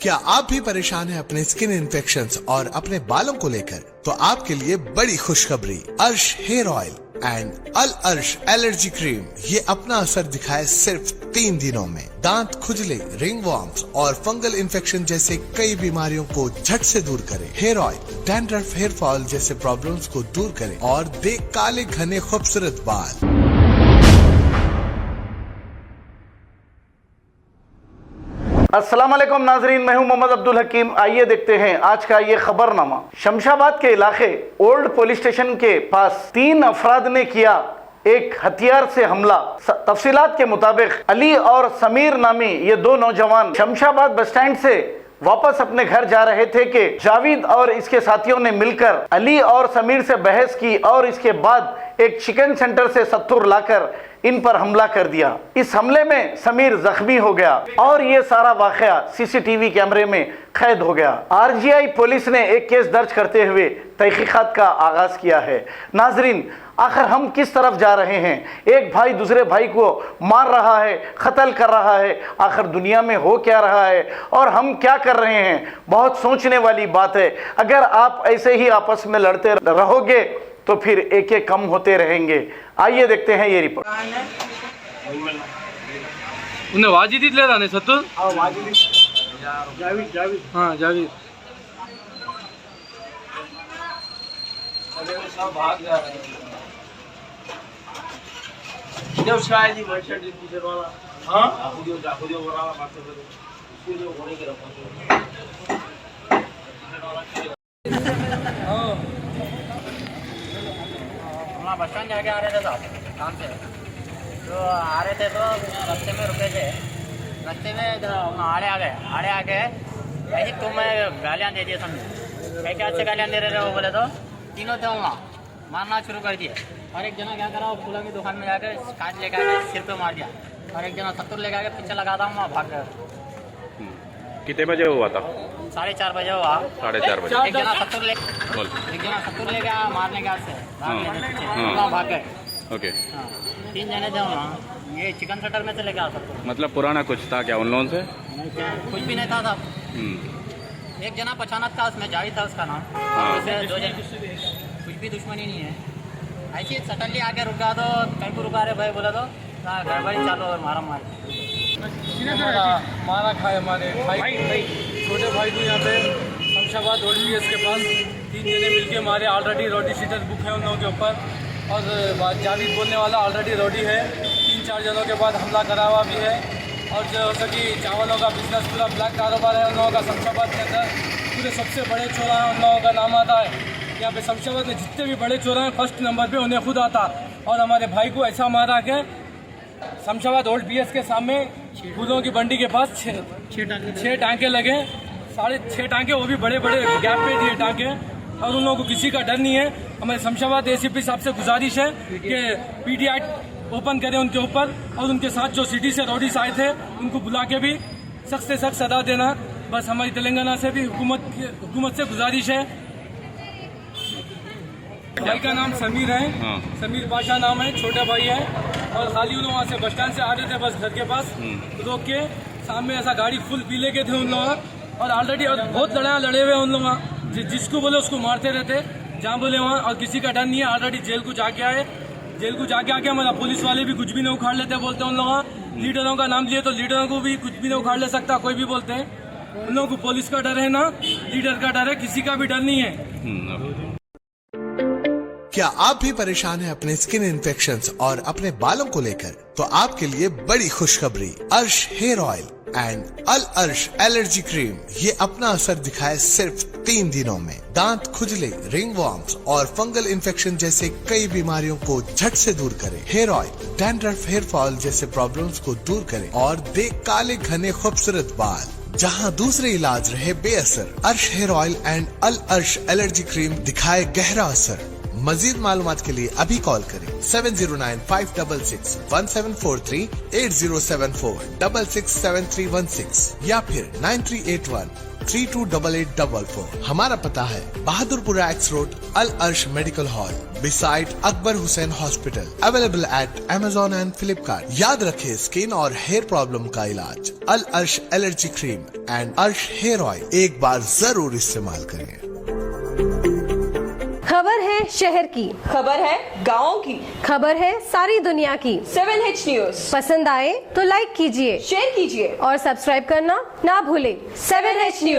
क्या आप भी परेशान हैं अपने स्किन इन्फेक्शंस और अपने बालों को लेकर? तो आपके लिए बड़ी खुशखबरी, अर्श हेयर ऑयल एंड अल अर्श एलर्जी क्रीम ये अपना असर दिखाए सिर्फ 3 दिनों में। दांत खुजले, रिंग वॉर्म्स और फंगल इन्फेक्शन जैसे कई बीमारियों को झट से दूर करे। Hair oil dandruff, hair fall जैसे प्रॉब्लम्स को दूर करे और दे काले घने खूबसूरत बाल। अस्सलाम वालेकुम नाजरीन, मैं हूं मोहम्मद अब्दुल हकीम। आइए देखते हैं आज का ये खबरनामा। शमशाबाद के इलाके ओल्ड पुलिस स्टेशन के पास 3 अफराद ने किया एक हथियार से हमला। तफसीलात के मुताबिक अली और समीर नामी ये 2 नौजवान शमशाबाद बस स्टैंड से वापस अपने घर जा रहे थे कि जावेद और इसके साथियों ने मिलकर अली और समीर से बहस की और इसके बाद एक चिकन सेंटर से सत्तूर लाकर इन पर हमला कर दिया। इस हमले में समीर जख्मी हो गया और ये सारा वाकया सीसीटीवी कैमरे में कैद हो गया। आरजीआई पुलिस ने एक केस दर्ज करते हुए तहकीकात का आगाज किया है। नाजरीन, आखिर हम किस तरफ जा रहे हैं? एक भाई दूसरे भाई को मार रहा है, कत्ल कर रहा है। आखिर दुनिया में हो क्या रहा है और हम क्या कर रहे हैं? बहुत सोचने वाली बात है। अगर आप ऐसे ही आपस में लड़ते रहोगे तो फिर एक एक कम होते रहेंगे। आइए देखते हैं ये रिपोर्ट। उन्हें वाजिद ले रहा सत्तूर हाँ जावेद सब भाग जा रहे हैं। जब शायद ही वर्षा टीचर वाला हाँ जाखुदियो वाला बात कर रहे उसके जो होने के रखा हम बस स्टैंड जाके आ रहे थे साहब काम से, तो आ रहे थे तो रास्ते में रुके थे। रास्ते में आड़े आ गए ऐसे तुम्हें गालियाँ दे दिए समझे। क्या अच्छे गालियाँ दे रहे थे वो बोले तो तीनों थे वहाँ मारना शुरू कर दिया। और एक जना क्या करा, वो फूलों की दुकान में जाकर कांच लेकर आके सिर पे मार दिया और एक जना सत्तूर लेकर आके पीछे लगा था, वहाँ भाग गए। कितने बजे हुआ था? 4:30 बजे हुआ। 4:30 बजे एक जना सत्तूर ले गया मारने के हाथ से पीछे भाग गए। ओके, 3 जने थे वहाँ। ये चिकन सेंटर में से लेके आ सकते। मतलब पुराना कुछ था क्या उन लोगों से? कुछ भी नहीं था साहब। एक जना पहचानत था, उसमें जावेद था उसका नाम। उसे 2 जने कुछ भी दुश्मनी नहीं है। ऐसे सडनली आके रुका तो कहीं को रुका रहे भाई बोला तो गड़बड़ी चालू और मारा मारा खाए हमारे भाई छोटे भाई को यहाँ पे शमशाबाद ODBS के पास 3 जने मिलके मारे। ऑलरेडी रोडी शीटर बुक है उन लोगों के ऊपर और जावेद बोलने वाला ऑलरेडी रोडी है। 3-4 जनों के बाद हमला करा हुआ भी है। और जैसा कि चावलों का बिजनेस पूरा ब्लैक कारोबार है उन लोगों का शमशाबाद के अंदर। पूरे सबसे बड़े चौराहे उन लोगों का नाम आता है। यहाँ पे शमशाबाद में जितने भी बड़े चौराहे फर्स्ट नंबर पे उन्हें खुद आता। और हमारे भाई को ऐसा मारा कि शमशाबाद ODBS के सामने फूलों की बंडी के पास 6 टांके लगे, 6.5 टांके, वो भी बड़े बड़े गैप पे दिए टांके। और उन लोगों को किसी का डर नहीं है। हमारे शमशाबाद ACP साहब से गुजारिश है कि PTI ओपन करें उनके ऊपर और उनके साथ जो सिटी से रोडीज आए थे उनको बुला के भी सख्त से सख्त सजा देना। बस हमारी तेलंगाना से भी हुकूमत से गुजारिश है। भाई का नाम समीर है, समीर बादशाह नाम है, छोटा भाई है। और खाली उन वहाँ से बस स्टैंड से आ रहे थे बस घर के पास, रोक के सामने ऐसा गाड़ी फुल पीले के थे उन लोग। और ऑलरेडी और बहुत लड़ाई लड़े हुए उन लोग, जिसको बोले उसको मारते रहते जहाँ बोले वहाँ। और किसी का डर नहीं है। ऑलरेडी जेल को जाके आके हमारा पुलिस वाले भी कुछ भी नहीं उखाड़ लेते बोलते उन लोग। लीडरों का नाम लिए तो लीडरों को भी कुछ भी नहीं उखाड़ ले सकता कोई भी बोलते हैं। उन लोगों को पुलिस का डर है ना लीडर का डर है, किसी का भी डर नहीं है। क्या आप भी परेशान हैं अपने स्किन इन्फेक्शंस और अपने बालों को लेकर? तो आपके लिए बड़ी खुशखबरी, अर्श हेयर ऑयल एंड अल अर्श एलर्जी क्रीम ये अपना असर दिखाए सिर्फ 3 दिनों में। दांत खुजले, रिंग वॉर्म्स और फंगल इन्फेक्शन जैसे कई बीमारियों को झट से दूर करे। Hair oil dandruff, hair fall जैसे प्रॉब्लम्स को दूर करे और दे काले घने खूबसूरत बाल। जहां दूसरे इलाज रहे बेअसर, अर्श हेयर ऑयल एंड अल अर्श एलर्जी क्रीम दिखाए गहरा असर। मजीद मालूमात के लिए अभी कॉल करें 709566 1743 8074 667316 या फिर 9381 728844। हमारा पता है बहादुरपुरा एक्स रोड, अल अर्श medical hall, beside Akbar Hussain hospital. Available at Amazon and Flipkart। याद रखें, स्किन और हेयर प्रॉब्लम का इलाज अल अर्श एलर्जी क्रीम एंड अर्श हेयर ऑयल एक बार जरूर इस्तेमाल करें। खबर है शहर की, खबर है गाँव की, खबर है सारी दुनिया की। 7H न्यूज पसंद आए तो लाइक कीजिए, शेयर कीजिए और सब्सक्राइब करना ना भूले। 7H news.